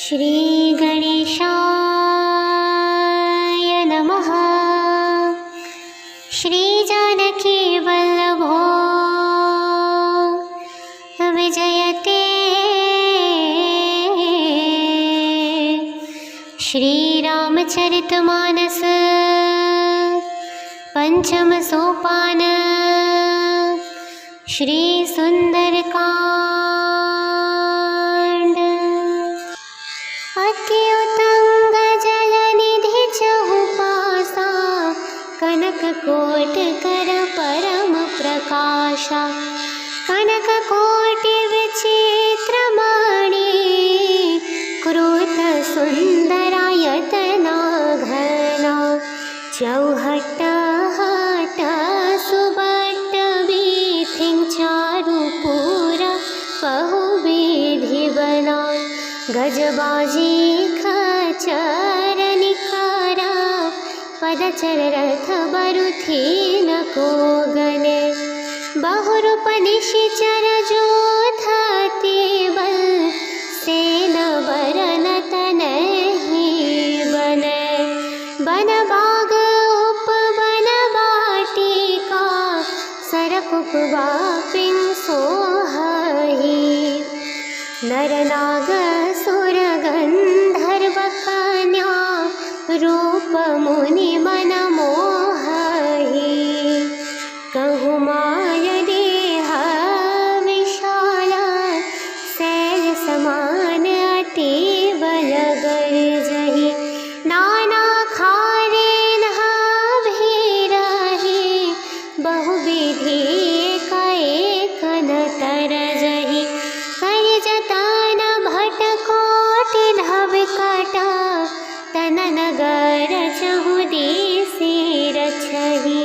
श्री गणेशाय नमः। श्री जानकी वल्लभो विजयते। श्री रामचरितमानस पंचम सोपान। श्री सुंदरकांड। अति उत्तंग जलनिधि चहुपासा, कनक कोट कर परम प्रकाशा। कनक कोटि विचित्र मणि, कृत सुंदरायतना घना। चौहट हट सुबट बीथिं, चारुपुर बहुविधि बना। गजबाजी खचर निखारा, पदचर रथ बरुथीन को गने। बहुरूप निशिचर जोधते बल, सेन बरन तनहि बने। बन बाग उपवन बाटिका, सरक उपवापिं सोहहि। नर नाग सुर गंधर्व कन्या, रूप मुनि मन मोहहि। कहु माय देह विशाल, शैल समान अति बल गर्जहि। नाना खारे नह भीरहि, बहुविधि एक न तरजहि। कर जतन भट कोटि धवकटा, तन नगर चहु दिसि रछहि।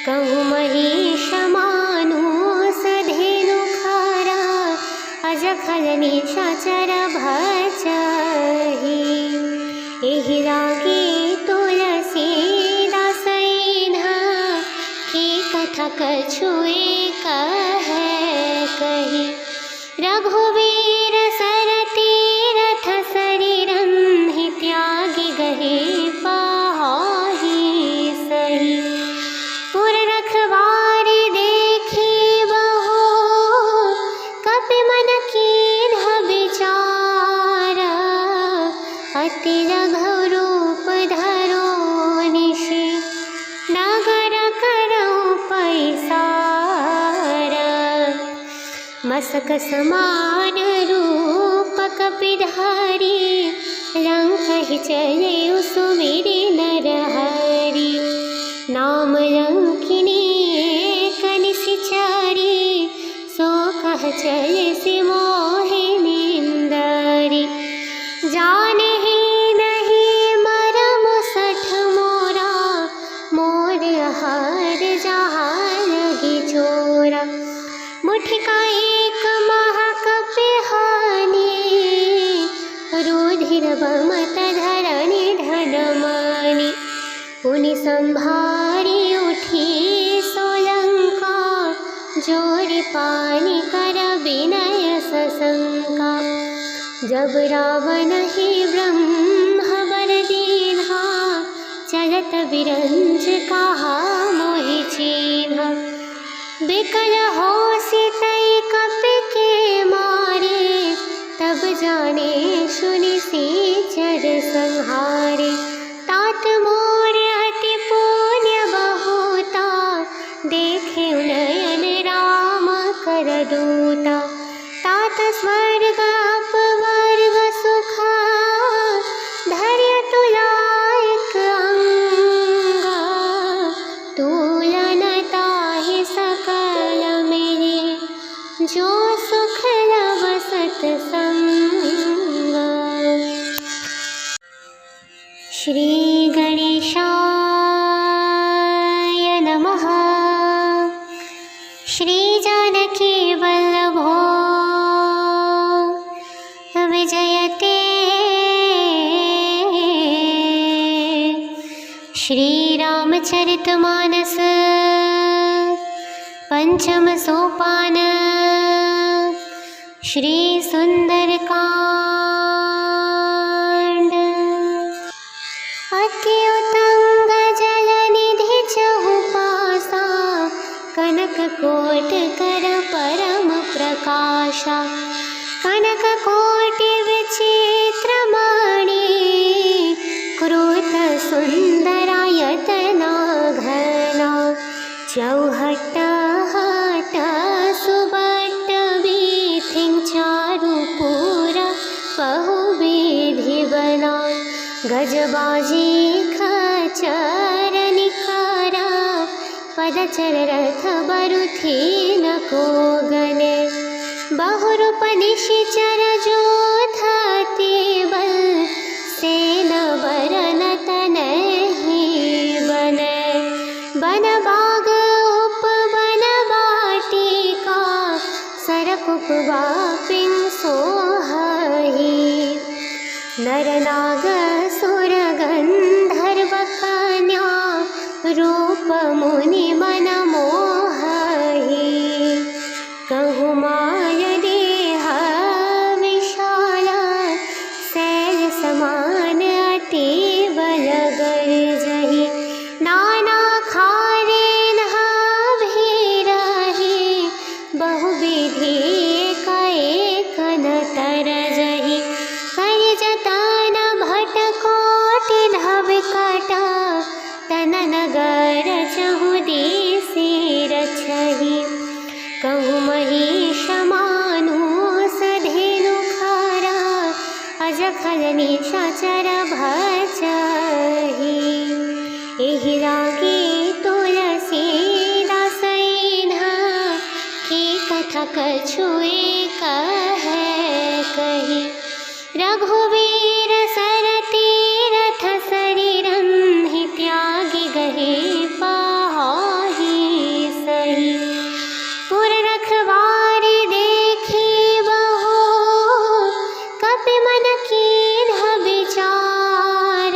कहु महिष मानुष धेनु खरा, अजखल निशाचर भचहि। एहि लागी तुलसीदास इन्हा, की कथा कछु एक कही। रघुवीर सर तीरथ शरीरहि, त्यागी गहे पाहि सही। पुर रखवारी देखी बहु, कपि मन कीन्ह विचारा। अति लघु रूप धरो निशि, नगर करऊँ पैसारा। मसक समान रूप कपिधारी, लंकहि चले सुमिरि नरहरि। नाम लंकिनी एक निशिचरी, सो कह चले सि मोहि निंदरी। जानहि नहीं मरम सठ मोरा, मोर आहार जहाँ लगी चोरा। मुठिका एक महाकपि हानि, रुधिर बमत धरनि धन मानि। पुनि संभारी उठी सोलंका, जोरि पानि कर विनय सशंका। जब रावण ही ब्रह्म वर दीन्हा, चलत बिरंच कहा मोहि चीन्हा। बिकल होसि तै कपि के मारे, तब जाने सुनि सिचर संहारे। तात मोर अति पुण्य बहुता, देखे नयन राम कर दूता। तात स्वर्ग अपवर्ग सुखा, धर्य तुलायक अंगा। तुलन ताहि सकल मेरे, जो सुख लव सत्संगा। श्री गणेशाय नमः। श्री जानकी वल्लभो विजयते। श्री रामचरितमानस पंचम सोपान। श्री सुंदरकांड। गजबाजी खचर निखारा पदचर रथ बरुथी नको गने बहुरूप निशिचर जो थती बल सेन बरन तनहि बने बन बाग उप बन बाटिका सरक उपवापिन सोहहि नर नाग सुर गंधर्व कन्या रूप मुनि मन मोहहि कहु माय देह विशाल शैल समान अति बल गर्जहि नाना खारे नहा भीरहि बहुविधि एक न तरजहि कर जतन भट कोटि धविकट तन नगर चहु दिसि रछहि कहु महिष मानुष धेनु खरा अजखल निशाचर भचहि एहि लागी तुलसीदास की कथा कछुए कहे कही रघुवीर सर तीरथ शरीरं हि त्यागी गहे पाहि सही पुर रखवारी देखी बहु कपि मन कीन्ह विचार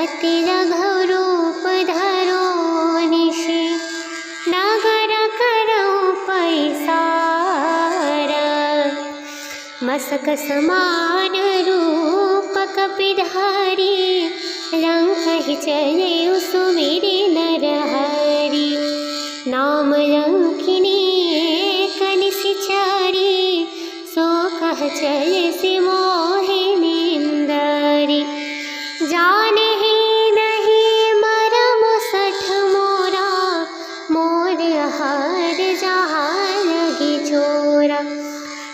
अति रघु रूप धरो निशि नगर करौ पैसार मसक समान रूप कपिधारी लंकहि चले सुमिरि नरहरि नाम लंकिनी एक निशिचरी सो कह चले सि मोहिनींदरी जाने ही नहीं मरम सठ मोरा मोर हार जहाँ लगी चोरा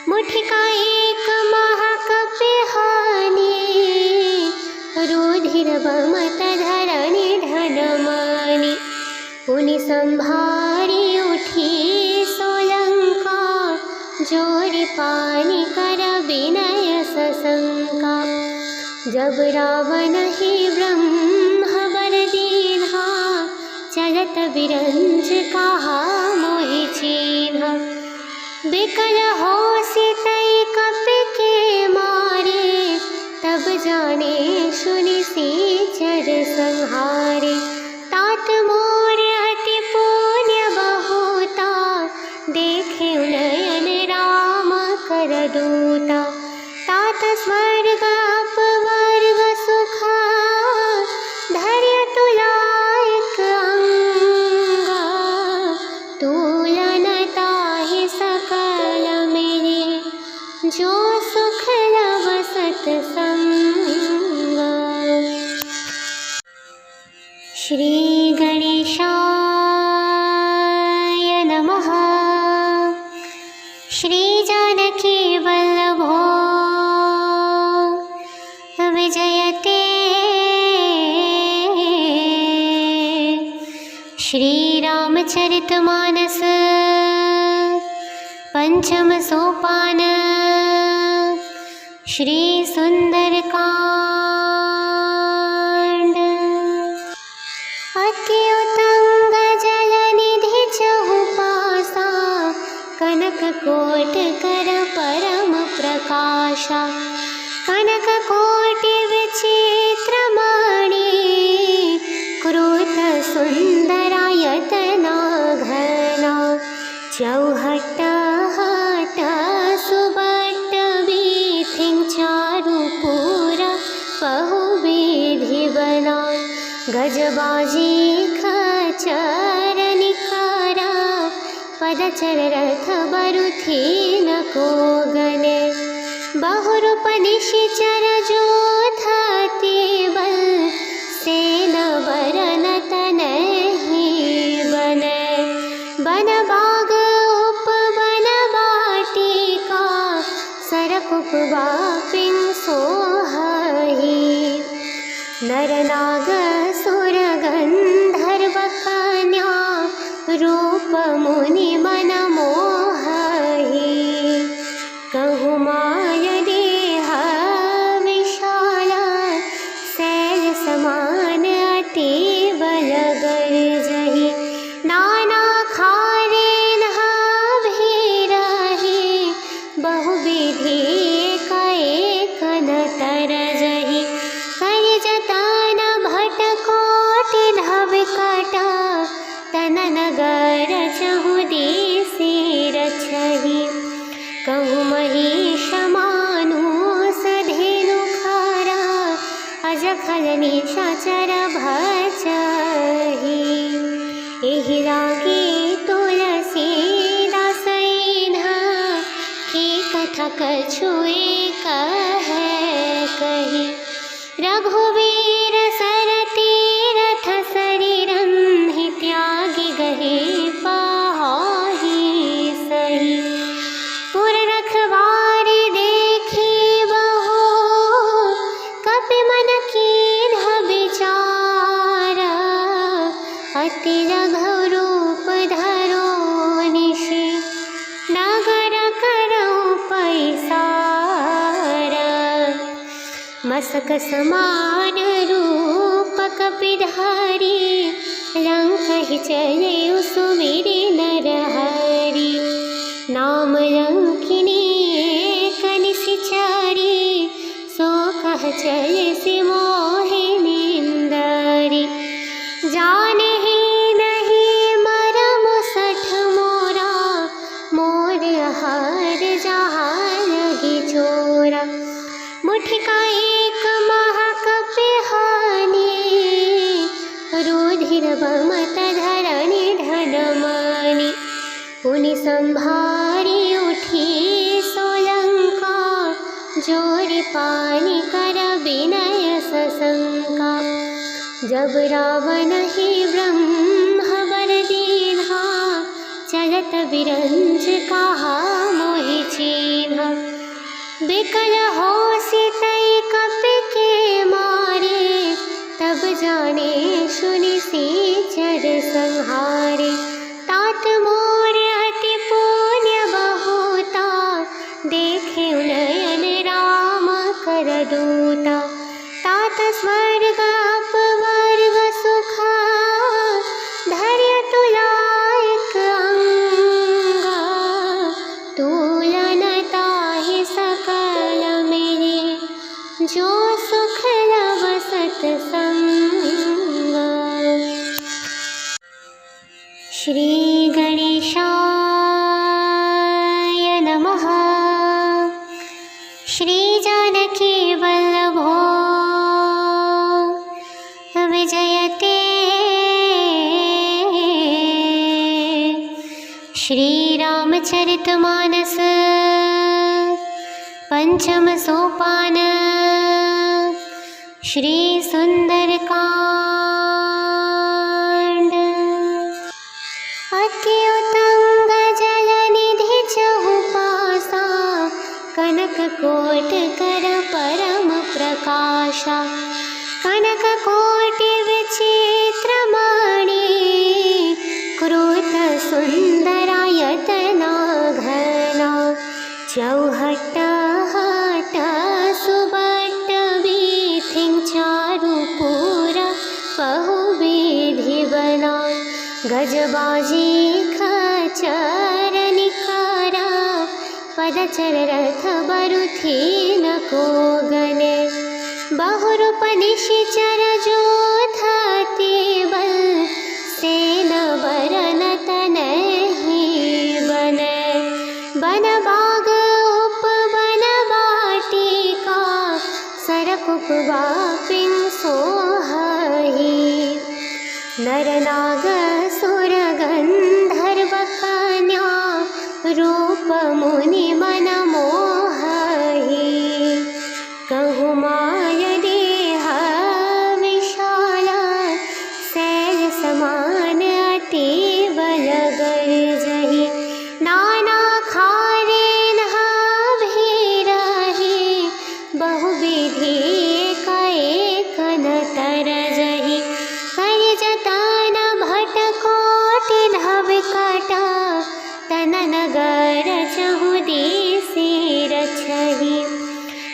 मुठिका एक महाकपि हानि रुधिर बमत धरणी ढनमानि पुनि संभारी उठी सोलंका जोरि पानी कर विनय सशंका जब रावण ही ब्रह्म वर दीन्हा चलत बिरंज कहा मोहि चीन्हा बिकल होसि तै कपि के मारे तब जाने सुनि सीचर संहारे तात मोर अति पुण्य बहुता देखे नयन राम कर दूता तात स्वर्ग अपवर्ग सुख धैर्य तुलायक अंगा तुलन ताहि सकल मेरे जो सुख लव सत्संग श्री गणेशाय नमः श्री जानकी वल्लभो विजयते श्री रामचरितमानस पंचम सोपान श्री सुंदरकांड अति उतंग जल निधि चहुपासा कनक कोट कर परम प्रकाशा कनक कोटि विचित्र मणि क्रोध सुंदरायतना घना चौहट हट सुबट बीथिं चारुपुर बहुविधि बना गजबाजी खचर निखारा पदचर रथ बरुथी नको गने बहुरूप निशिचर जो थती बल सेन बरन तनहि बने बन बाग उप बन बाटिका सरक सरकुपवापिं सोहहि नरनागसुर गन्धर्वकन्या रूपमुनिमनमोहहि कहु माय देह विशाल शैलसमान अति बलगर्जहि नाना खारेन भीरहि बहुविधि कैकन तरजहि करजतन भटकोटि धविकट तन नगर चहु दिसि रछहि कहु महिष मानुष धेनु खरा अजखल निशाचर भचहि एहि लागी तुलसीदास की कथा कछुए कही रघुवीर सर तीरथ शरीरं हि त्यागी गहे पाहि सही पुर रखवारी देखी बहु कपि मन कीन्ह विचार अति लघु रूप धरो निशि नगर करऊँ पैसार मसक समान रूप कपिधारी लंक ही चले सुमिरि नरहरि नाम लंकिनी एक निशिचरी सो कह चले सि मोहिनी इंदरी जाने ही नहीं मरम सठ मोरा मोर हार जहाँ लगी चोरा मुठिका एक महाकपिहानी रुधिर बमत धरणी धनमानी पुनि संभारी उठी सोलंका जोरी पानी कर विनय सशंका जब रावण ही ब्रह्म वर दीन्हा चलत बिरंज कहा मोहि चीन्हा बिकल हो सितई कपि के मारे तब जाने सुनि सीचर संहारे तात मोर अति पुण्य बहुता देखे नयन राम कर दूता तात स्वर्ग अपवर्ग सुखा धैर्य तुलायक अंगा तुलन ताहि सकल मेरे जो सुख लव सत्संग श्री गणेशाय नमः श्री जानकी वल्लभो विजयते श्री रामचरितमानस पंचम सोपान श्री सुंदरकांड अति उतंग जलनिधि चहुपासा कनक कोट कर परम प्रकाशा कनक कोटि विचित्र मणि क्रोध सुंदरायतना घना चौहट हट सुबट बीथिं चारु पूरा बहुविधि बना गजबाजी खचर निखारा पदचर रथ बरुथी न को गने बहुरूप निशिचर जोधती बल सेन बरन तनहि बने बन बाग उप बन बाटिका सरकुपवापिं सोहहि नरनागसुर गन्धर्वकन्या रूपमुनिमनमोहहि कहु माय देह विशाल शैलसमान अति बलगर्जहि नाना खारेन भीरहि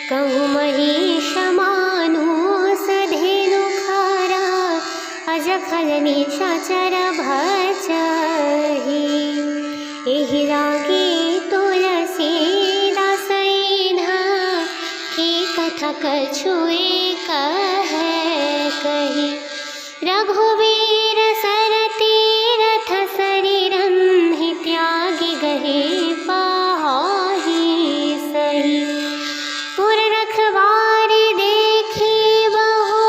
कहूँ महिष मानुष धेनु खारा अज खल निशाचर भजहि एहि लागे तुलसीदास इन्हा की कथा कछुए कहे कही रघुवीर सर तीरथ शरीरं हि त्यागी गहे पाहि सही पुर रखवारी देखी बहो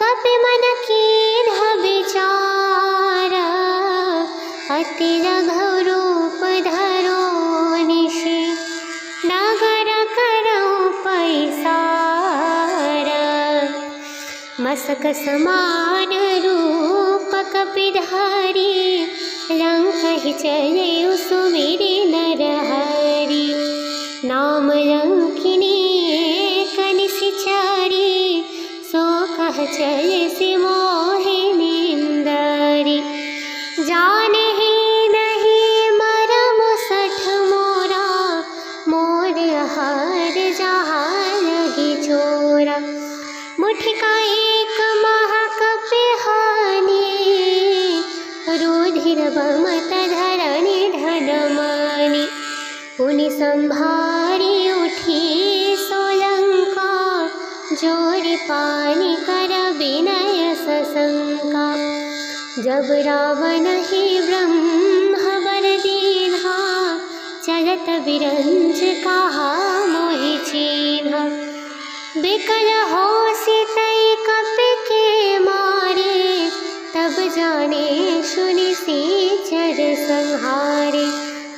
कपि मन कीन्ह विचारा अति लघु रूप धरो निशि नगर करौ पैसारा मसक समान रूप कपिधारी लंक ही चले सुमिरि नरहरि नाम लंकिनी एक निशिचारी सो कह चले सि मोहिनी इंदरी जाने ही नहीं मरम सठ मोरा मोर हार जहाँ लगी चोरा मुठिका एक महाकपि हानि रुधिर बमत धरणी धनमानि पुनि संभारी उठी सोलंका जोरी पानी कर विनय सशंका जब रावण ही ब्रह्म वर दीन्हा चलत विरंच कहा मोहि चीन्हा बिकल होसि तै कपि के मारे तब जाने सुनि सीचर संहारे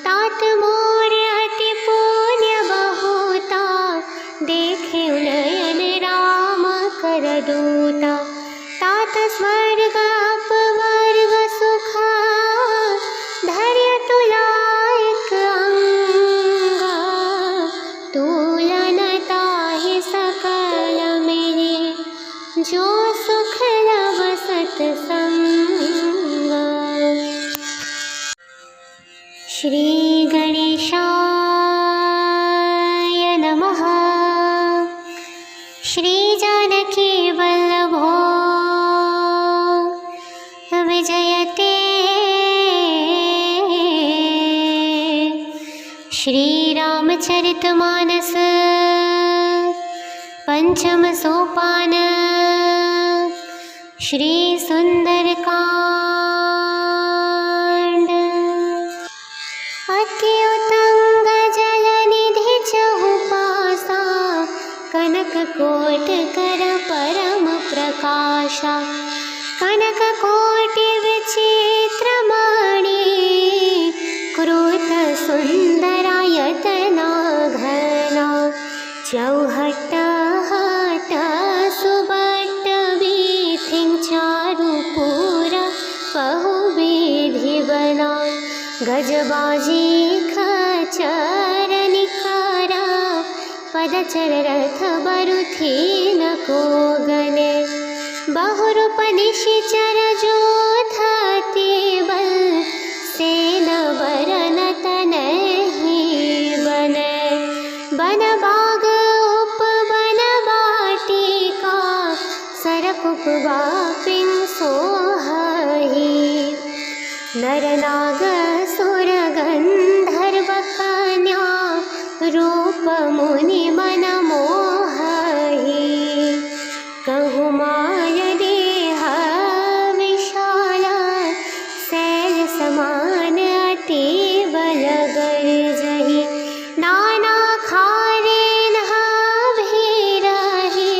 तात मोर अति पुण्य बहुता देखे नयन राम कर दूता तात स्वर्ग अपवर्ग सुखा धर्य तुलायक अंगा तुलन ताहि सकल मेरे जो सुख लव सत्संगा श्री गणेशाय नमः श्री जानकी वल्लभो विजयते श्री रामचरितमानस पंचम सोपान श्री सुंदरकांड अति उतंग जल निधि चहुपासा कनक कोट कर परम प्रकाशा कनक कोटि विचित्र मणि क्रोध सुंदरायतना घना चौहट हट सुबट बीथिं चारुपुर बहु विधि बना गजबाजी खचर निखारा पदचर रथ बरुथी न को गने बहुरूप निशिचर जोधति बल सेन बरन तनहि बने बन बाग उप बन बाटिका सरक उपवापिं सोहहि नर नाग सुर गंधर्व कन्या रूप मुनि मन मोहहि कहूँ माय देह विशाला शैल समान अति बल गर्जहि नाना खारे नहा भीरहि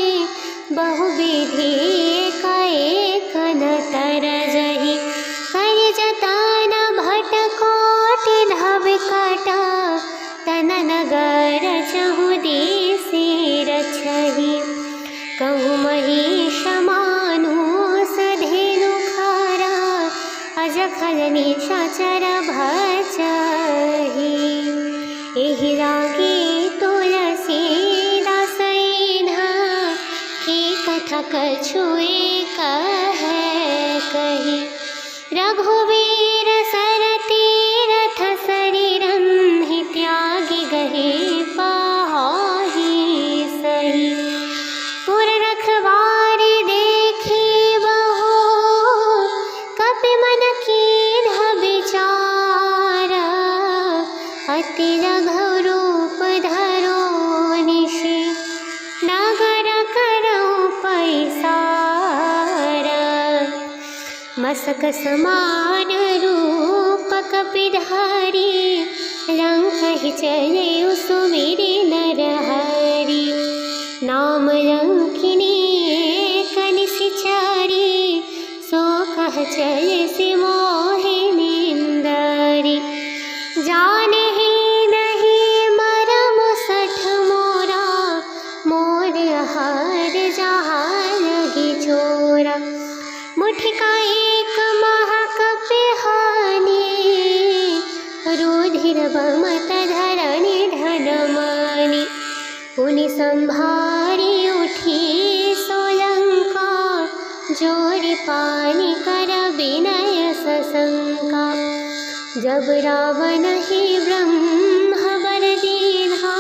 बहुविधि एक न तरजहि कर जतन भट कोटि धविकट तन नगर चहु दिसि रछहि कहूँ महिष मानुष धेनु खारा अज खल निशाचर भजहि एहि लागे तुलसीदास इन्हा की कथा कछुए कहे कही रघुवीर सर तीरथ शरीरं हि त्यागी गहे पाहि मस्तक समान रूप कपिधारी, लंक ही चले सुमिरि नरहरि। नाम लंकिनी एक निशिचरी, सो कह चले सि मोहि निंदरी। जाने ही नहीं मरम सठ मोरा, मोर हार जहाँ लगी चोरा। मुठिका एक महाकपिहानी, रुधिर बमत धरणी ढनमानी। पुनि संभारी उठी सोलंका, जोरी पानी कर विनय सशंका। जब रावण ही ब्रह्म वर दीन्हा,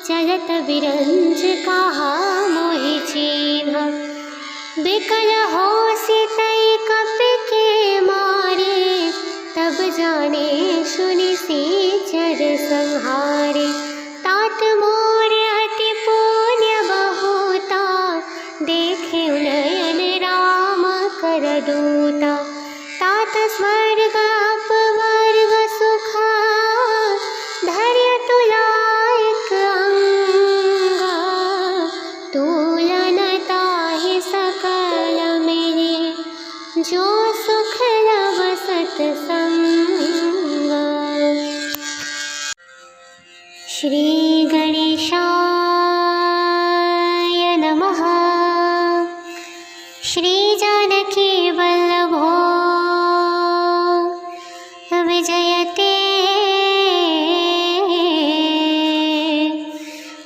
चलत बिरंज कहा मोहि चीन्हा। बिकल होसि तै कपि के मारे, तब जाने सुनि सिचर संहारे। तात मोर अति पुण्य बहुता, देखे नयन राम कर दूता। तात स्वर्ग अपवर्ग सुखा, धर्य तुलायक अंगा। तुलन ताहि सकल मेरे, जो सुख लव सत्संगा। श्री गणेशाय नमः। श्री जानकी वल्लभो विजयते।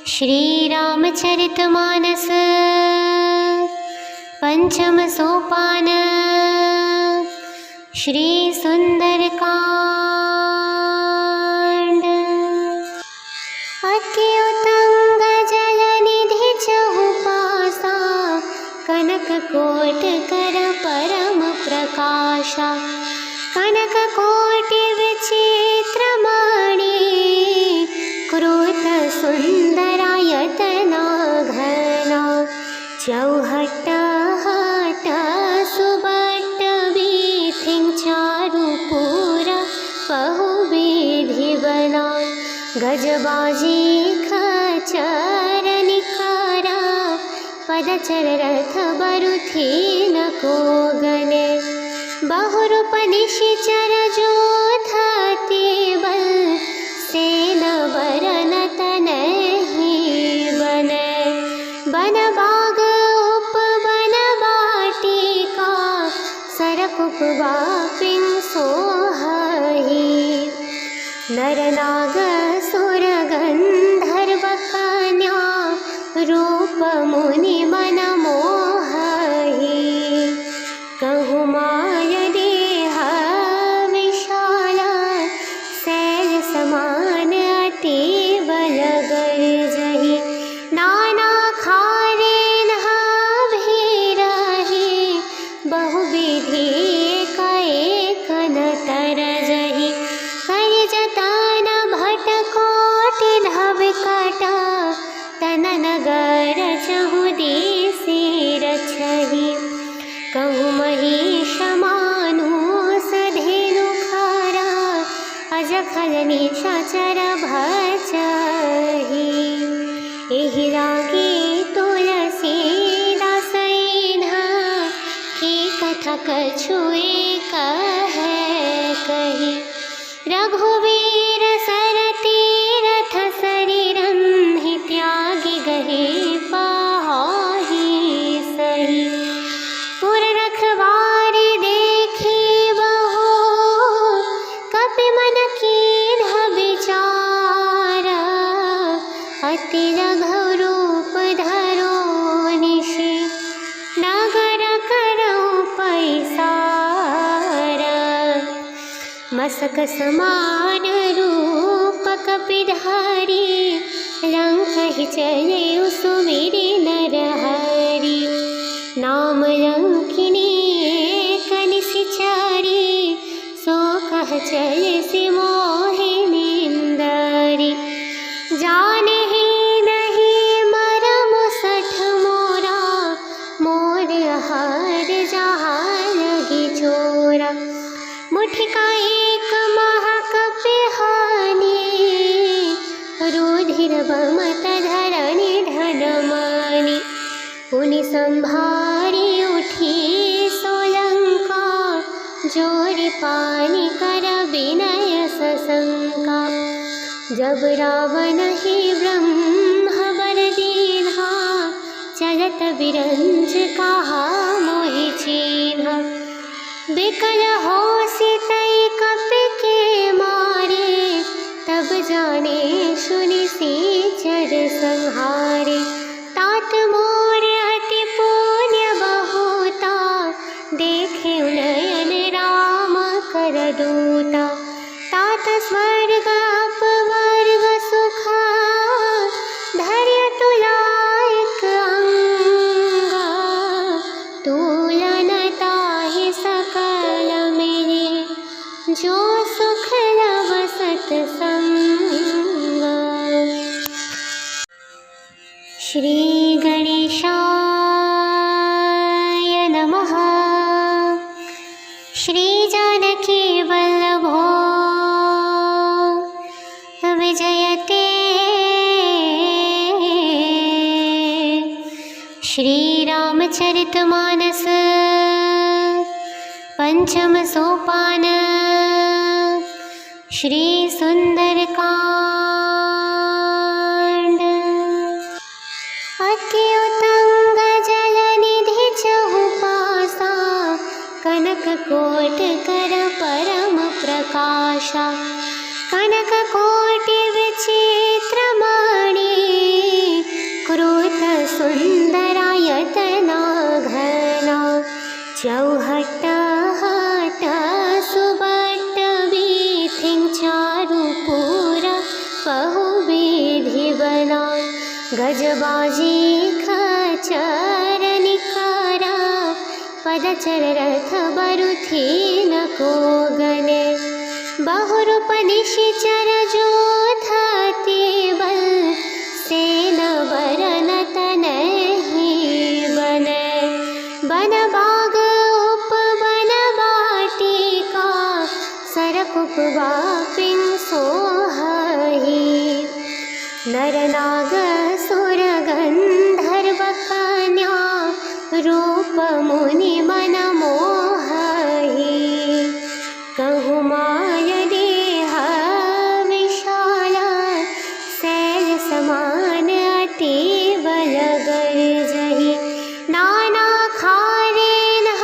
श्री रामचरितमानस पंचम सोपान, श्री सुंदरकांड। अति उतंग जल निधि चहुपासा, कनक कोट कर परम प्रकाशा। कनक कोटि विचित्र मणि, क्रोध सुंदरायतना घना। चौहट हट सुबट बीथिं, चारु पूर बहु विधि बना। गजबाजी खचर निकारा, पदचर रथ बरुथीन को गने। बहुरूप निशिचर जोधति बल, सेन बरन तनहि बने। बन बाग उप बन बाटिका, सरक उपवापिं सोहहि। नर नाग सुर गंधर्व कन्या, रूप मुनि मन मोहहि। कहु माय देह विशाल, शैल समान अति बल गर्जहि। नाना खारे नहा भीरहि, बहुविधि एक न तरजहि। कर जतन भट कोटि धव कट, तन नगर चहु दिसि रछहि। कहु महिष मानुष धेनु खरा, अजखल निशाचर भचहि। एहि लागी तुलसीदास इन्हा, की कथा कछुए कहे कही। रघुवीर सर तीरथ शरीरं, हि त्यागी गहे पाहि सही। पुर रखवारी देखी बहु, कपि मन कीन्ह विचारा। अति लघु रूप धरो निशि, नगर करऊँ पैसारा। मस्तक समान रूप कपिधारी, लंक ही चले सुमिरि नरहरि। नाम लंकिनी एक निशिचरी, सो कह चले सि मोहि निंदरी। जाने ही नहीं मरम सठ मोरा, मोर हार जहाँ लगी चोरा। धरणी धन मानी। पुनि संभारी उठी सोलंका, जोरी पानी कर विनय सशंका। जब रावण ही ब्रह्म वर दीन्हा, चलत बिरंच कहा मोहि चीन्हा। बिकल होसि तै कपि के मारे, तब जाने सुनि सीचर संहारे। तात मोर अति पुण्य बहुता, देखे नयन राम कर दूता। तात स्वर्ग अपवर्ग सुखा, धर्य तुलायक अंगा। तुलन ताहि सकल मेरे, जो सुख लव सत्संगा। श्री गणेशाय नमः। श्री जानकी वल्लभो विजयते। श्री रामचरितमानस पंचम सोपान। श्री सुंदरकांड। अति उतंग जलनिधि चहुपासा, कनक कोट कर परम प्रकाशा। कनक कोटि विचित्र मणि, क्रोध सुंदरायतना घना। चौहट हट सुबट बीथिं, चारु पुर बहुविधि बना। गजबाजी खचर निखरा, पदचर रथ बरुथीन को गने। बहुरूप निशिचर जोधति बल, सेन बरन तनहि बने। बन बाग उपवन बाटिका, सरक उपवापिं सोहहि। नर नाग सुर गंधर्व कन्या, रूप मुनि मन मोहहि। कहु माय देह विशाला, शैल समान अति बल गर्जहि। नाना खारे नह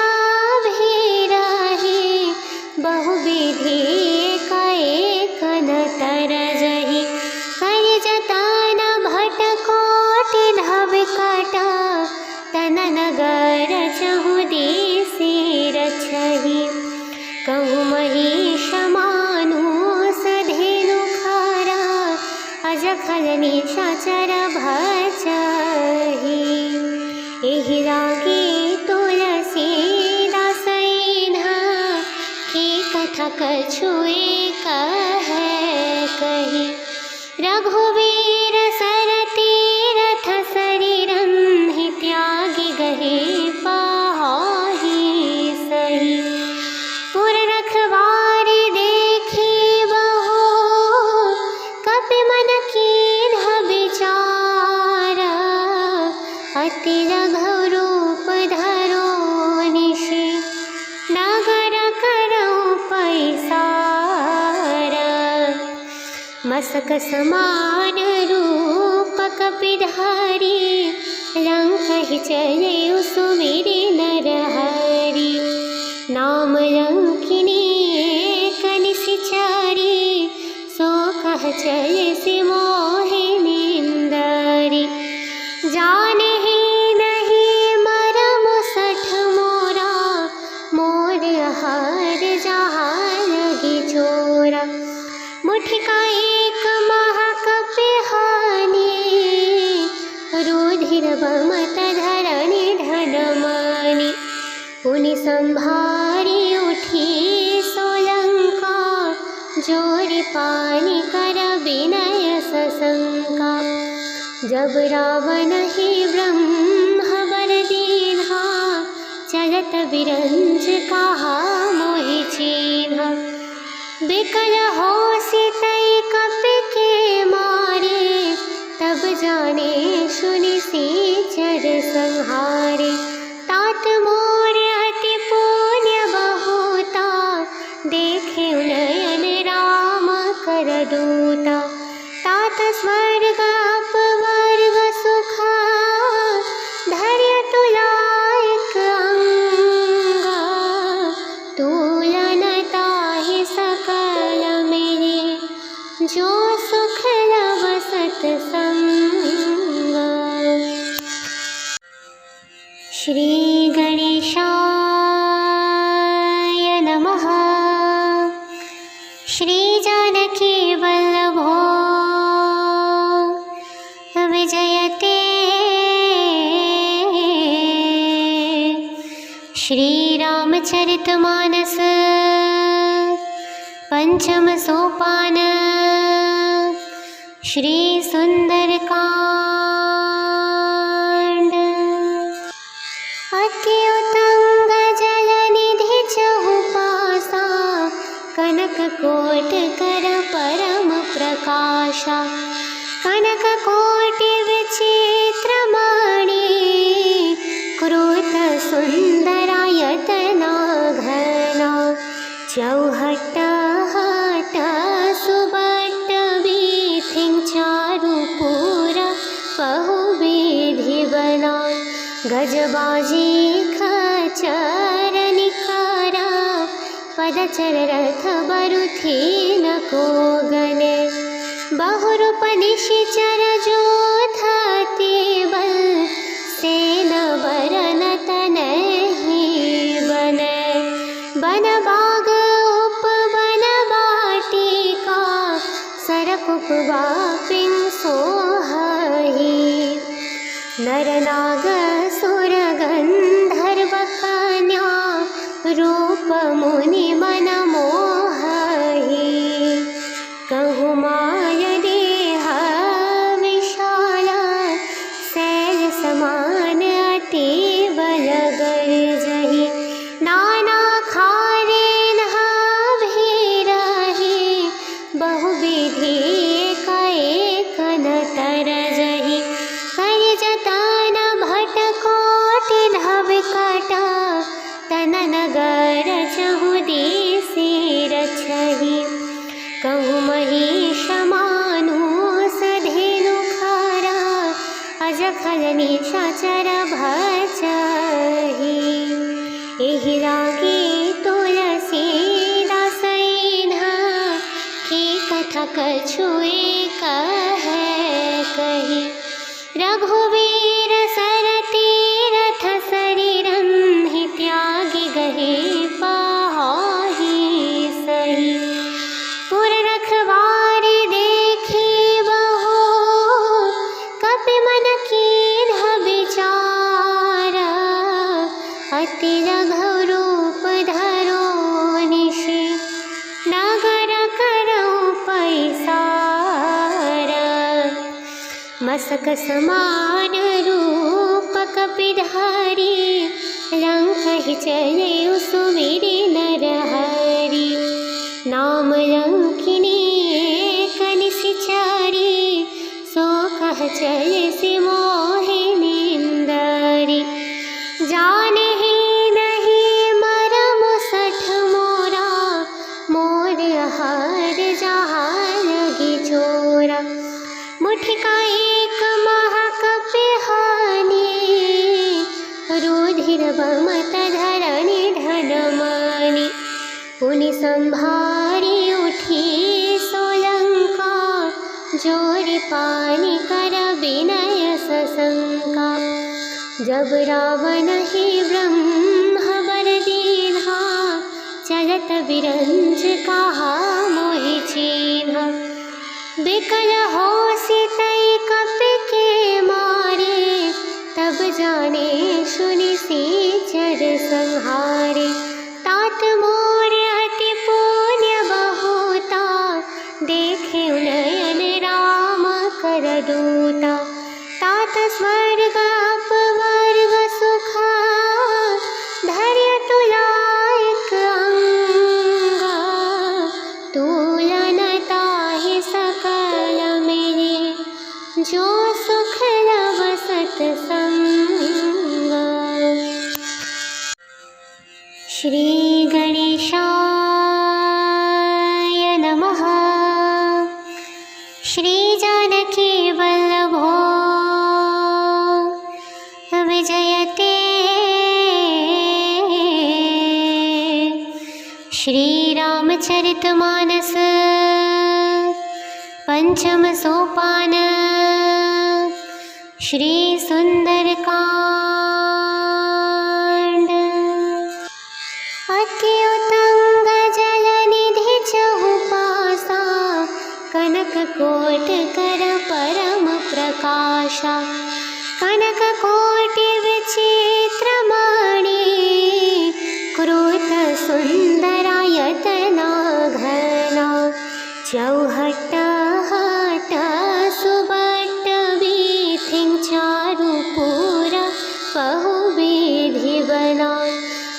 भीरहि, बहुविधि एक न तरजहि। कर जतन भट कोटि धविकट, तन नगर चहु दिसि रछहि। कहु महिष मानुष धेनु खरा, अजखल निशाचर भचहि। एहि लागी तुलसीदास इन्हा, की कथा कछु एक कही। रघुवीर सर तीरथ शरीरं, हि त्यागी गहे पाहि सही। पुर रखवारी देखी बहु, कपि मन कीन्ह विचारा। अति लघु रूप धरो निशि, नगर करौ पैसारा। मसक समान रूप कपिधारी, लंकहि चलउ सुमिरि नरहरि। नाम लंकिनी एक निशिचरी, सो कह चलिसि मोहि निंदरी। जानहि नहीं मरम सठ मोरा, मोर आहार जहाँ लगी चोरा। मुठिका एक महाकपि हानि, रुधिर बमत धरणी धन मानी। पुनि संभारी उठी सोलंका, जोरी पानी कर विनय सशंका। जब रावण ही ब्रह्म वर दीन्हा, चलत बिरंच कहा मोहि चीन्हा। बिकल होसि तै कपि के मारे, तब जा जाने सुनि सीचर संहारे। तात मोर अति पुण्य बहुता, देखे नयन राम कर दूता। तात स्वर्ग अपवर्ग सुख, धर्य तुलायक अंगा। तुलन ताहि सकल मेरे, जो सुख लव सत्संग। श्री गणेशाय नमः। श्री जानकी वल्लभो विजयते। श्री रामचरितमानस पंचम सोपान। श्री सुंदरकांड। अति उतंग जलनिधि चहुपासा, कनक कोट कर परम प्रकाशा। कनक कोटि विचित्र मणि, क्रोध सुंदरायतना घना। चौहट हट सुबट बीथिं, चारुपुर बहुविधि बना। गजबाजी खचर निकर, पदचर रथ बरुथीन को गने। बहुरूप निशिचर जोधति बल, सेन बरन तनहि बने। बन बाग उपवन बाटिका, सरक उपवापिं सोहहि। नर नाग सुर गंधर्व कन्या, रूप मुनि मन मोहहि। कहु माय देह विशाल, शैल समान अति बल गर्जहि। नाना खारे भीरहि, बहुविधि एक न तरजहि। कर जतन भट कोटि धविकट, तन नगर चहु दिसि रछहि। कहु महिष मानुष धेनु खरा, अजखल निशाचर भचहि। एहि लागी तुलसीदास इन्हा, की कथा कछुए कहे कही। रघुवीर सर तीरथ शरीरं, त्यागी गहे पाहि सही। पुर रखवारी देखी बहु, कपि मन कीन्ह विचार। अति लघु रूप धरो निशि, नगर करऊ पैसार। मसक समान रूप कपिधारी, लंकहि चले सुमिरि नरहरि। नाम लंकिनी एक निशिचरी, सो कह चले सि मोहिनींदरी। जानहि नहीं मरम सठ मोरा, मोर हर जहाँ लगी चोरा। मुठिका एक महाकपि हानि, रुधिर बमत धरनि ढनमानि। पुनि संभारि उठी सोलंका, जोरि पानि कर विनय सशंका। जब रावण ही ब्रह्म वर दीन्हा, चलत बिरंज कहा मोहि चीन्हा। बिकल होसि तै कपि के मारे, तब जाने सुनि सीचर संहारे। तात मोर अति पुण्य बहुता, देखे नयन राम कर दूता। तात स्वर्ग अपवर्ग सुख, धर्य तुलायक अंगा। तुलन ताहि सकल मेरे, जो सुख सत्संग। श्री गणेशाय नमः। श्री जानकी वल्लभो विजयते। श्री रामचरितमानस पंचम सोपान। श्री सुंदरकांड। अति उतंग जल निधि चहुपासा, कनक कोट कर परम प्रकाशा। कनक कोटि विचित्र मणि, क्रोध सुंदरायतना घना। चौहट हट सुबट बीथिं, चारुपुर बहुविधि बना।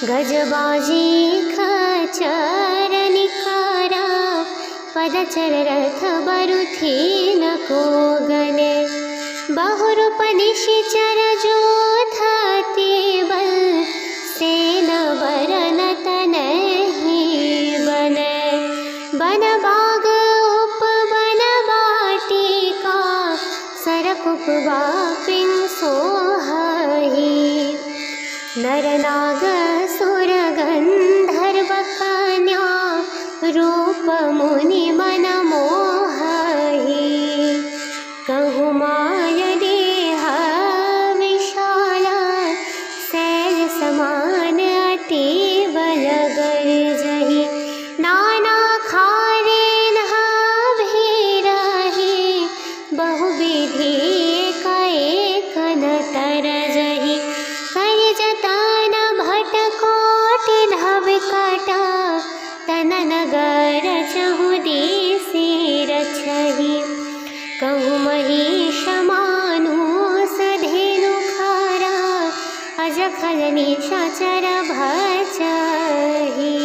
गजबाजी खचर निकर, पदचर रथ बरुथी न को गने। बहुरूप निशिचर जोधति बल, सेन बरन तनहि बने। बन बाग उपवन बाटिका, सरक उपवापिं सोहहि। नर नाग सुर गंधर्व कन्या, रूप मुनि मन मोहहि। कहु माय देह विशाल, शैल समान अति बल गर्जहि। नाना खारे भीरहि, बहुविधि एक न तरजहि। कर जतन भट कोटि धविकट, तन नगर चहु दिसि रछहि। कहु महिष मानुष धेनु खरा, अजखल निशाचर भचहि।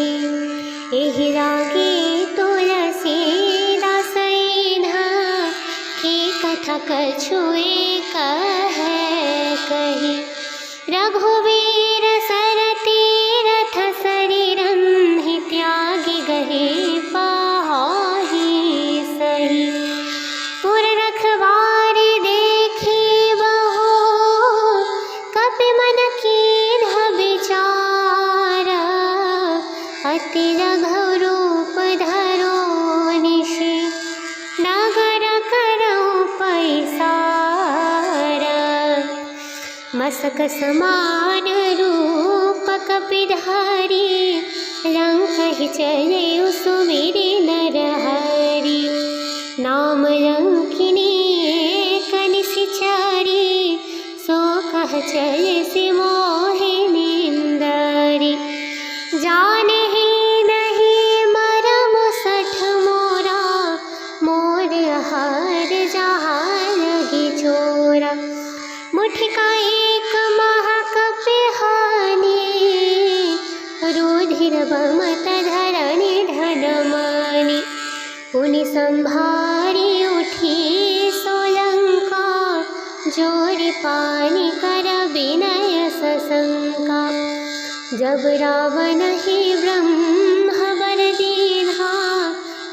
एहि लागी तुलसीदास इन्हा, की कथा कछुए कहे कही। रघुवीर सर तीरथ शरीरं, हि त्यागी गहे पाहि सही। पुर रखवारी देखी बहु, कपि मन कीन्ह विचार। अति लघु रूप धरो निशि, नगर करऊँ पैसार। मसक समान रूप कपिधारी, लंकहि चले सुमिरि नरहरि। नाम लंकिनी एक निशिचरी, सो कह चले सि मोहिनींदरी। जानहि नहीं मरम सठ मोरा, मोर हार जहाँ लगी छोरा। मुठिका एक महाकपि हानि, रुधिर बमत धरणी धन मानि। पुनि संभारी उठी सोलंका, जोरि पानि कर विनय सशंका। जब रावण ही ब्रह्म वर दीन्हा,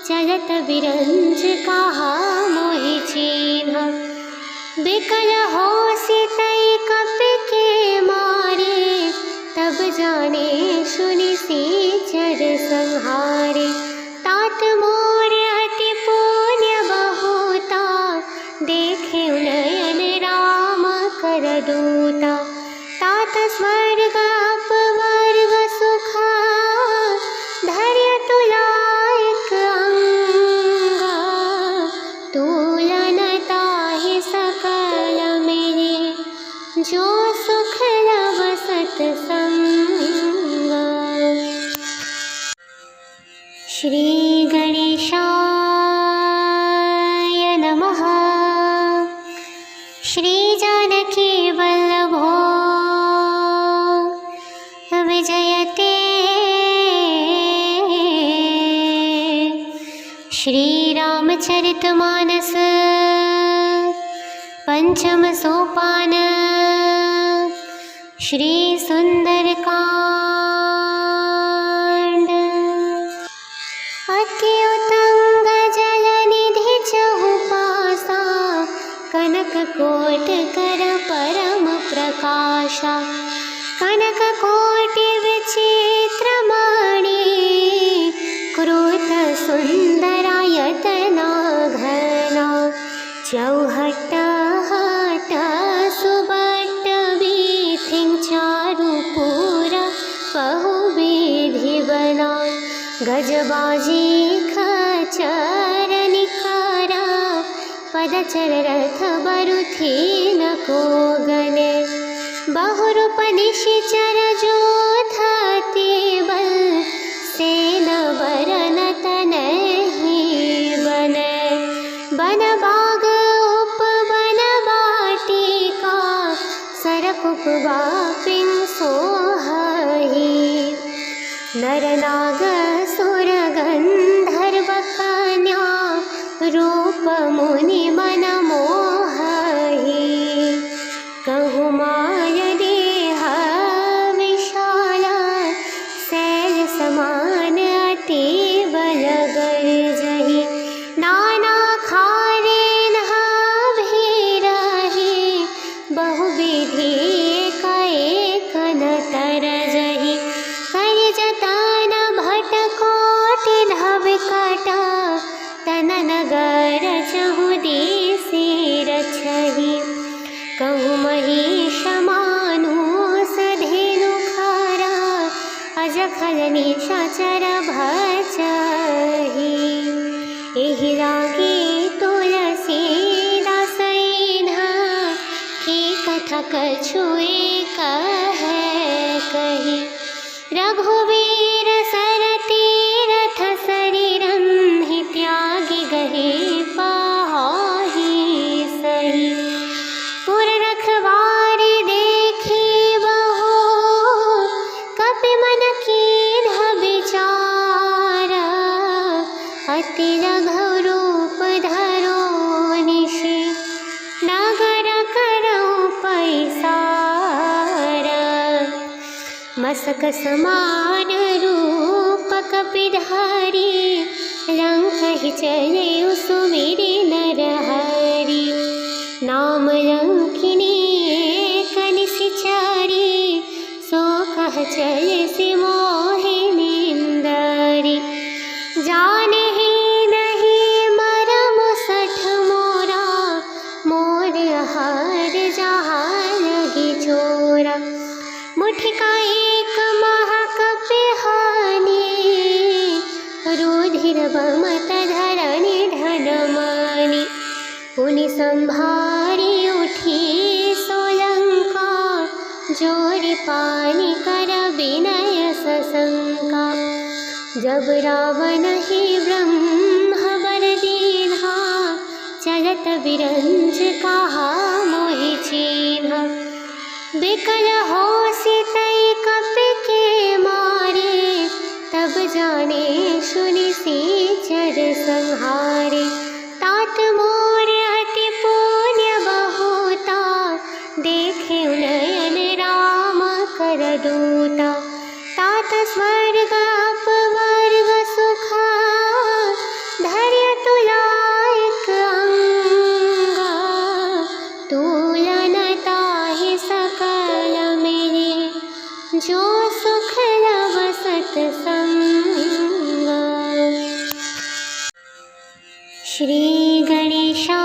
चलत बिरंच कहा मोहि चीन्हा। बिकल होसि तै कपि के मारे, तब जाने सुनि सीचर संहारे। तात मोर अति पुण्य बहुता, देखे नयन राम कर दूता। तात स्वर्ग अपवर्ग सुखा, धर्य तुलायक अंगा। तुलन ताहि सकल मेरे, जो सुख लव सत्संग। श्री गणेशाय नमः। श्री जानकी वल्लभो विजयते। श्री रामचरितमानस पंचम पंचम सोपान श्री सुंदरकांड। अति उत्तंग जलनिधि चहुपासा, कनक कोट कर परम प्रकाशा। कनक कोटि विचित्र मणि, कृत सुंदरायतना घना। चौहट हट सुबट बीथिं चारुपुर बहुविधि बना। गजबाजी खचर निखारा, पदचर रथ बरुथीन को गने। बहुरूप निशिचर जोधति बल, सेन बरन तनहि बने। बन बाग उपवन बाटिका, सरक उपवापिं सोहहि। नर नाग सुर गंधर्व कन्या, रूप मुनि मन मोहहि। कहु माय देह विशाल, शैल समान अति बल गर्जहि। नाना खारे नह भीरहि, बहुविधि एक न तरजहि। कर जतन भट कोटि धवकट, तन नगर चहु दिसि रछहि। कहु महिष मानुष धेनु खरा, अजखल निशाचर भचहि। एहि लागी तुलसीदास इन्हा, की कथा कछु एक कही। रघुवीर सर तीरथ शरीरं, हि त्यागी गहे पाहि सही। पुर रखवारी देखी बहु, कपि मन कीन्ह विचारा। अति लघु रूप धरो निशि, नगर करौ पैसारा। मसक समान रूप कपिधारी, लंकहि चलउ सुमिरि नरहरि। नाम लंकिनी एक निशिचरी, सो कह चलिसि मोहि निंदरी। जानहि नहीं मरम सठ मोरा, मोर आहार जहाँ लगी चोरा। मुठिका एक महाकपि हानि, रुधिर बमत धरनि ढन मानि। पुनि संभारी उठी सोलंका, जोरि पानि कर विनय सशंका। जब रावण ही ब्रह्म वर दीन्हा, चलत बिरंच कहा मोहि चीन्हा। बिकल होसि तै कपि के मारे, तब जाने सुनि सिचर संहारे। तात मोर अति पुण्य बहुता, देखे नयन राम कर दूता। तात स्वर्ग अपवर्ग सुखा, धर्य तुलायक अंगा। तुलन ताहि सकल मेरे, जो सुख लव सत्संगा। श्री गणेशाय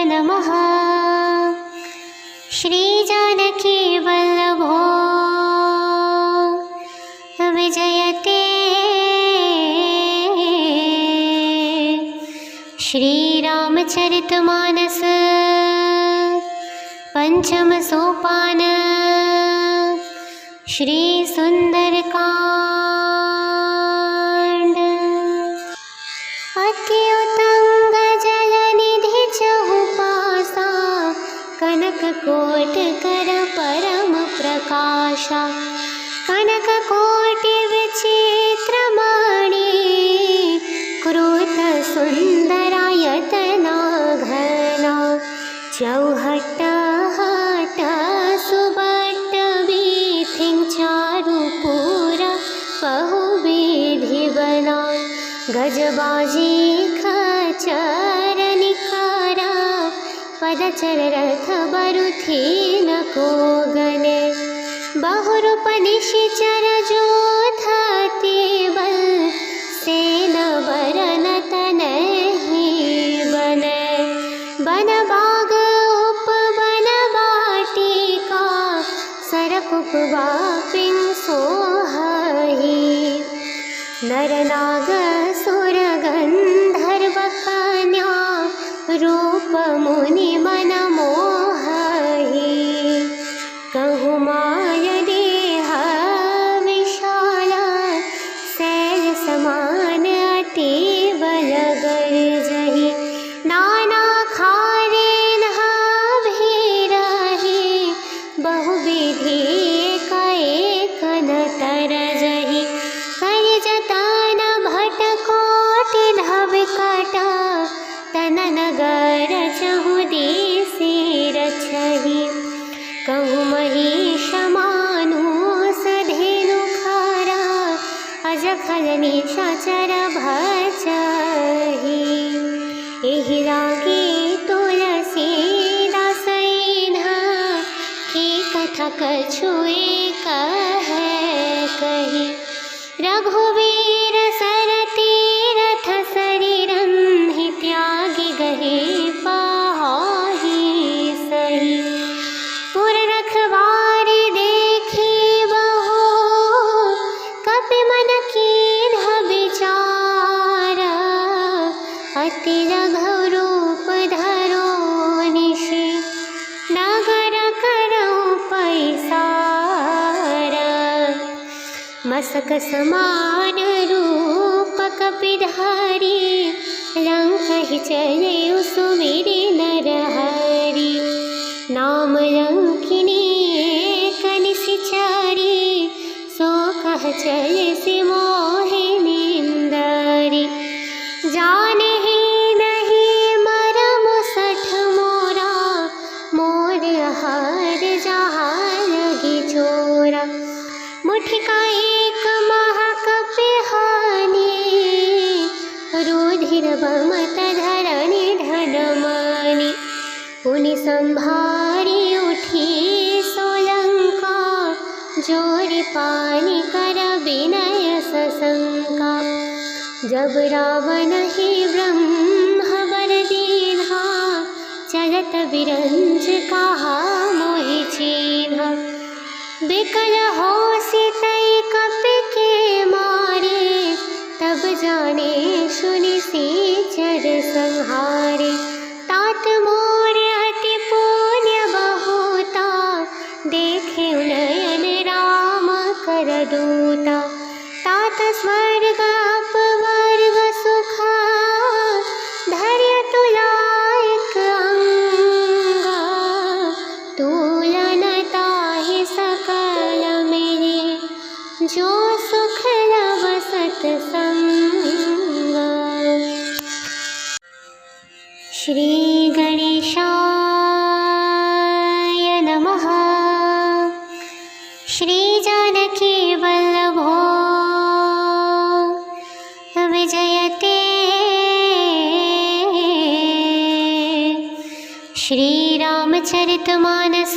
नमः। श्री जानकी वल्लभो विजयते। श्री रामचरितमानस पंचम सोपान श्री सुंदरकांड। अति उत्तंग जलनिधि चहुपासा, कनक कोट कर परम प्रकाशा। कनक कोटि विचित्र मणि, कृत सुंदरायतना घना। चौहट हट सुबट बीथिं चारु पूरा बहु विधि बना गजबाजी खचर निकारा पदचर रथ बरुथी न को गने बहुरूप निशिचर जोधति बल सेन बरन तनहि बने बन बाग उप बन बाटिका सरक उपवापिं सोहहि नर नाग सुर गंधर्व कन्या रूप मुनि मन मोहहि कहु माय देह विशाल शैल समान अति बल गर्जहि नाना खारे भीरहि बहुविधि एक न तरजहि कर जतन भट कोटि धविकट तन नगर चहु दिसि रछहि कहु महिष मानुष धेनु खरा अजखल निशाचर भचहि एहि लागी तुलसी दास की कथा कछुए कही रघुवीर सर तीरथ शरीरं हि त्यागी गहे पाहि सही पुर रखवारी देखी बहु कपि मन कीन्ह विचार अति लघु रूप धरो निशि नगर करौ पैसार मसक समान रूप कपिधारी लंकहि चले सुमिरि नरहरि नाम लंकिनी एक निशिचरी सो कह चले सि मोहिनींदरी जाने ही नहीं मरम सठ मोरा मोर हार जहाँ लगी चोरा मुठिका एक महाकपि हानि रुधिर बमत धरणी ढनमानि पुनि संभारी उठी सोलंका जोरि पानी कर विनय सशंका जब रावण ही ब्रह्म वर दीन्हा चलत बिरंज कहा मोहि चीन्हा बिकल होसि तै कपि के मारे तब जाने सुनि सीचर संहारे तात मोर अति पुण्य बहुता देखे नयन राम कर दूता तात स्वर्ग अपवर्ग सुख धैर्य तुलायक अंगा तुलन ताहि सकल मेरे जो सुख लव सत्संग श्री गणेशाय नमः श्री जानकी वल्लभो विजयते श्री रामचरितमानस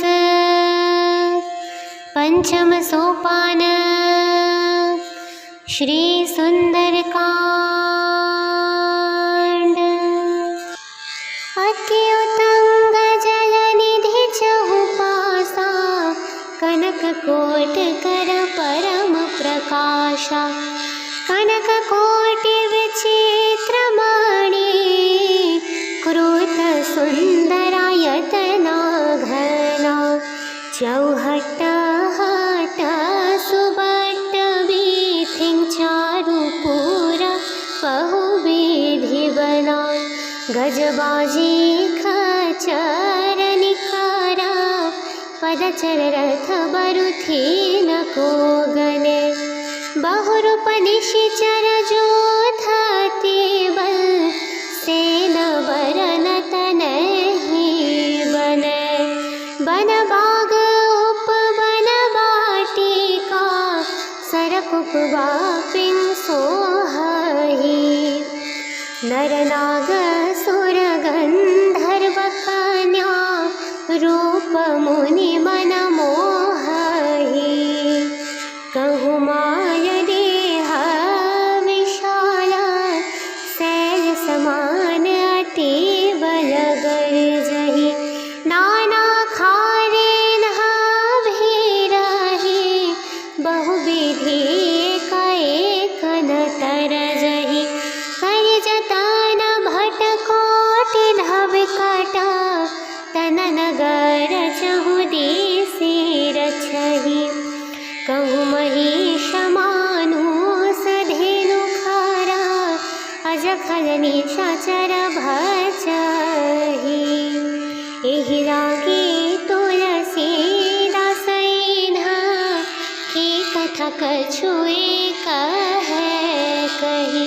पंचम सोपान श्री सुंदरकांड अति उतंग जल निधि चहुपासा कनक कोट कर परम प्रकाशा कनक कोटि विचित्र मणि क्रोध सुंदरायतना घना चौहट हट सुबट बीथिं चारु पूरा बहु विधि बना गजबाजी खचर निकारा पदचर रथ बरुथी न को गने बहुरूप निशिचर जोधति बल सेन बरन तनहि नरनागसुर गन्धर्वकन्या रूप मुनि मन मोहहि। कहु माय देह विशाल शैल समान अति बल गर्जहि। नाना खारे भीरहि बहुविधि एक न तरजहि। कर जतन भट कोटि धब कट तन नगर चहु दिसि रछहि। कहु महिष मानुष धेनु खरा अजखल निशाचर भचहि। एहि लागी तुलसीदास की कथा कछुए कही।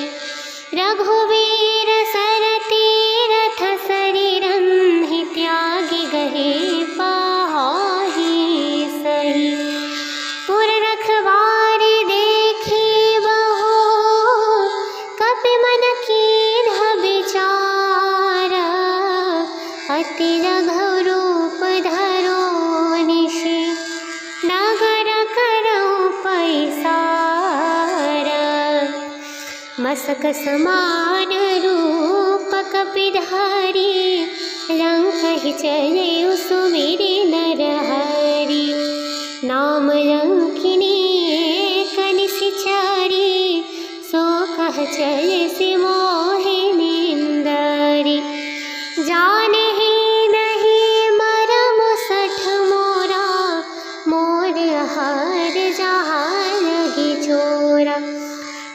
रघुवीर सर तीरथ शरीरं हि त्यागी गहे पाहि सही। पुर रखवारी देखी बहु कपि मन कीन्ह विचार। अति लघु रूप धरो निशि नगर करऊँ पैसार। मसक समान रूप कपिधारी लंक ही चले सुमिरि नरहरि। नाम लंकिनी एक निशिचरी सो कह चले सि मोहि निंदरी। जानहि नहीं मरम सठ मोरा मोर हार जहाँ लगी चोरा।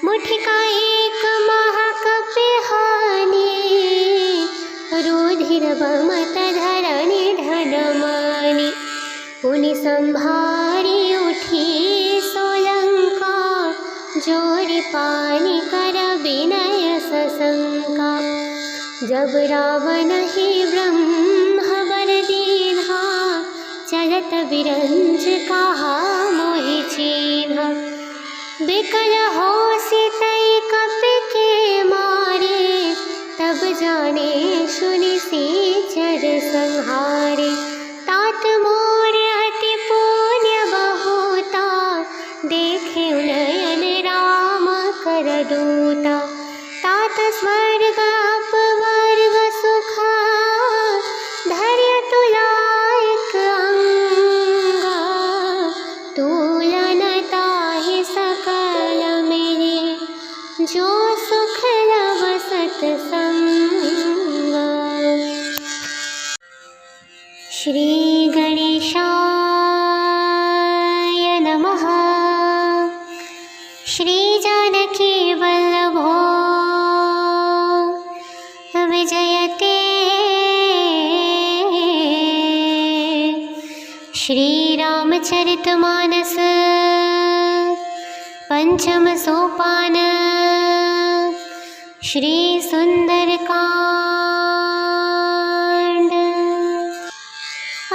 मुठिका एक महाकपि हानि रुधिर बमत धरणी धन मानि। पुनि संभारी उठी सोलंका जोरि पानी कर विनय सशंका। जब रावण ही ब्रह्म वर दीन्हा चलत बिरंच कहा मोहि चीन्हा। बिकल होसि तै कपि के मारे तब जाने सुनि सिचर संहारे। तात मोर अति पुण्य बहुता देखे नयन राम कर दूता। तात स्वर्ग अपवर्ग सुखा धैर्य तुलायक अंगा। तुलन ताहि सकल मेरे जो सुख लव सत्संगा। श्री गणेशाय नमः। श्री जानकी वल्लभो विजयते। श्री रामचरितमानस पंचम सोपान श्री सुंदरकांड।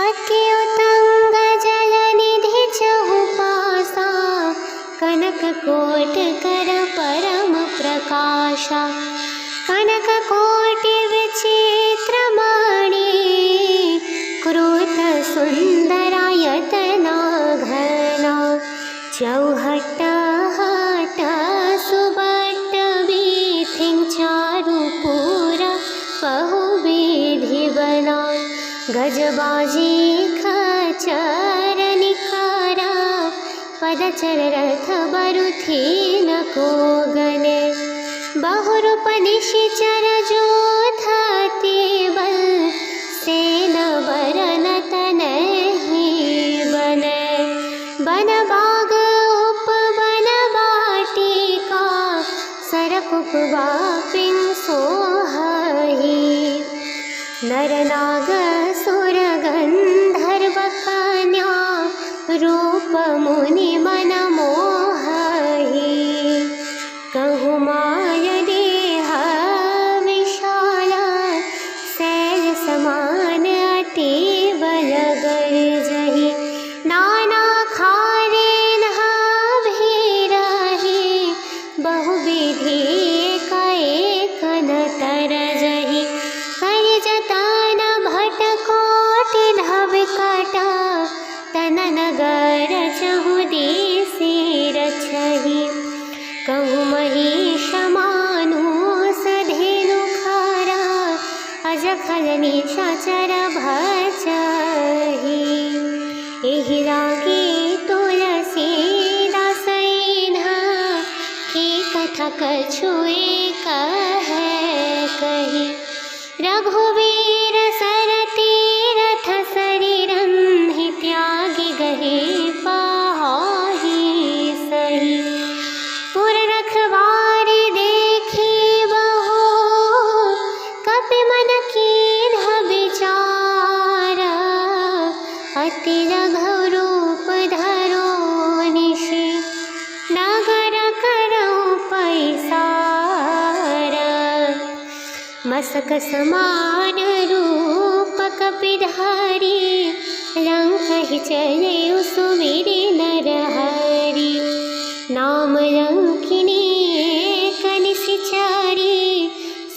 अति उतंग जल निधि चहु पासा कनक कोट कर परम प्रकाशा। कनक कोटि विचित्र मणि क्रोध सुंदरायतना घना। चौहट हट सुबट बीथिं चारु पूरा बहुविधि बना। गजबाजी खचर निखारा पदचर रथ बरुथी न को गने। बहुरूप निशिचर जोधति बल सेन बरन तनहि बने। बन बाग उप बन बाटिका सरक उपवापिं सोहहि। नरनागसुर गन्धर्वकन्या रूप मुनि मन मोहहि। कहु माय देह विशाल शैल समान अति बल गर्जहि। नाना खारे भीरहि बहुविधि एक न कछुए कहे कही। रघुवीर सरती रथ शरीरन्हि त्यागी गहे पाहि सही। पुर रखवारी देखी बहु कपि मन कीन्ह विचार। अति लघु रूप धरो निशि नगर करौ पैसार। मसक समान रूप कपिधारी लंकहि चले सुमिरि नरहरि। नाम लंकिनी एक निशिचरी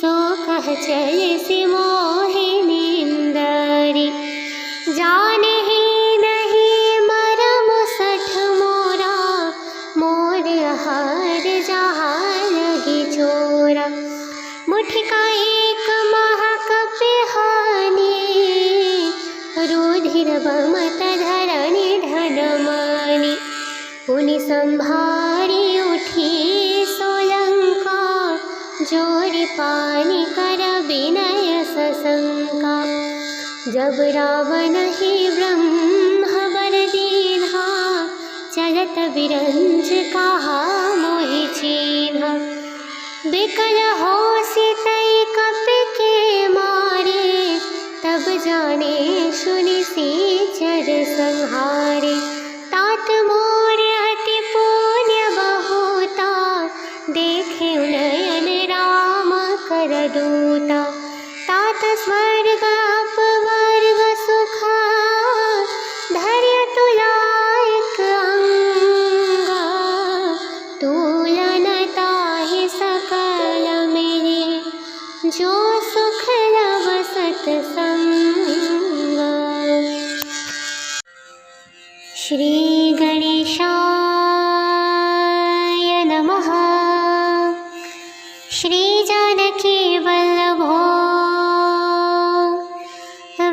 सो कह चले सि मोहिनी इंदरी। जानहि नहीं मरम सठ मोरा मोर आहार जहाँ लगी चोरा। मुठिका एक महाकपि हानि रुधिर बमत धरणी ढनमानि। पुनि संभारी उठी सोलंका जोरि पानि कर विनय सशंका। जब रावण ही ब्रह्म वर दीन्हा चलत विरंच कहा मोहि चीन्हा। बिकल होसि तै कपि के मारे तब जाने सुनि सिचर संहारे। तात मोर अति पुण्य बहुता देखे नयन राम कर दूता। तात स्वर्ग अपवर्ग सुखा धर्य तुलायक अंगा। तुलन ताहि सकल मेरे जो सुख लव सत्संगा। श्री गणेशाय नमः। श्री जानकी वल्लभो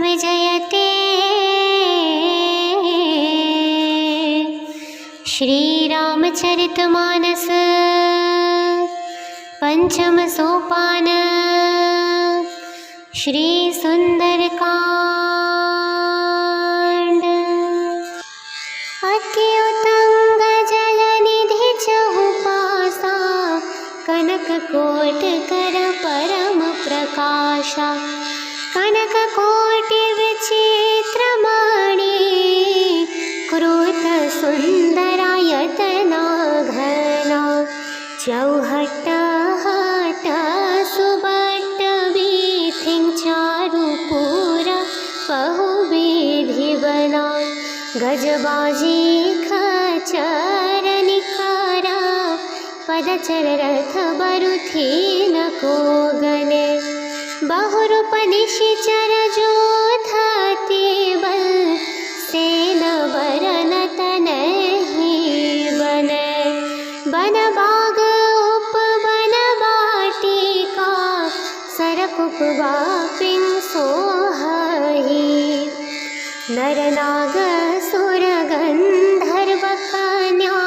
विजयते। श्री रामचरितमानस पंचम सोपान। श्री सुंदरकांड। अति उतंग जल निधि चहुपासा कनक कोट कर परम प्रकाशा। कनक कोटि विचित्र मणि क्रोध सुंदरायतना घना। चौहट हट सुबट बीथिं चारुपुर बहुविधि बना। गजबाजी खचर निकारा पदचर रथ बरुथी न को गने। बहुरूप निशिचर जोधति बल सेन बरन तनहि बने। बन बाग उप बन बाटिका सरक उपवापिं सोहहि। नर नाग सुर गंधर्व कन्या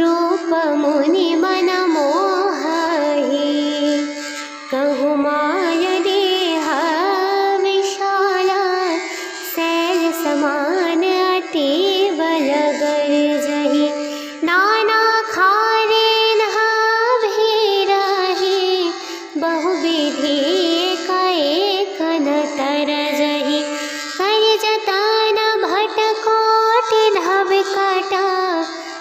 रूप मुनि मन मोहहि। कहु माय देह विशाला शैल समान अति बल गर्जहि। नाना खारे नहा भीरहि बहुविधि एक न तरजहि। कर जतन भट कोटि धव कट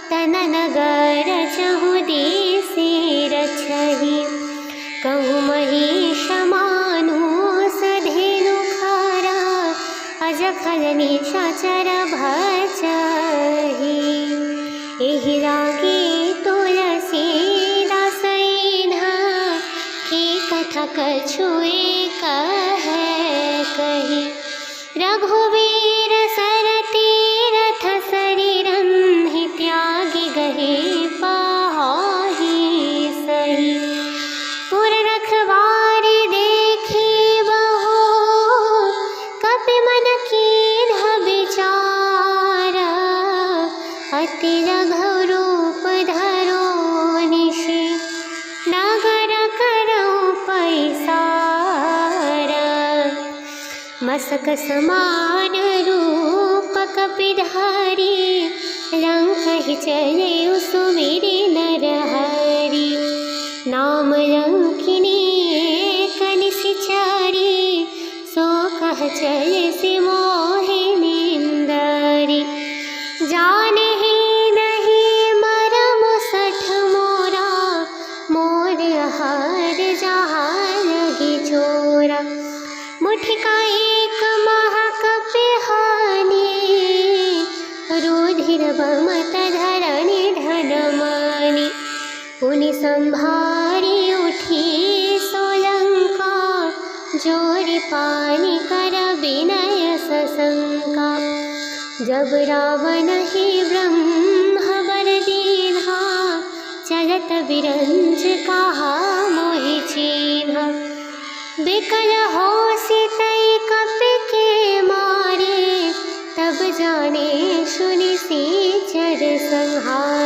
तन नगर चहु दिसि रछहि। कहु महिष मानुष धेनु खरा अजखल निशाचर भचहि। एहि लागी तुलसीदास की कथा कछुए कहे कही। रघुवीर सरती रथ शरीरन्हि त्यागी गहे पाहि सही। पुर रखवारी देखी बहु कपि मन कीन्ह विचार। अति लघु रूप धरो निशि मस्तक समान रूप कपिधारी, लंकहि चले सुमिरि नरहरि। नाम लंकिनी एक निशिचरी, सो कह चले सि मोहि निंदरी। जानहि नहीं मरम सठ मोरा, मोर आहार जहाँ लगी चोरा। मुठिका एक महाकपि हानि, रुधिर बमत धरणी धन मानि। पुनि संभारी उठी सोलंका, जोरि पानी कर विनय सशंका। जब रावण ही ब्रह्म वर दीन्हा, चलत बिरंच कहा मोहि चीन्हा। बिकल होसि तै कपि के मारे, तब जाने सुनि सिचर संहारे।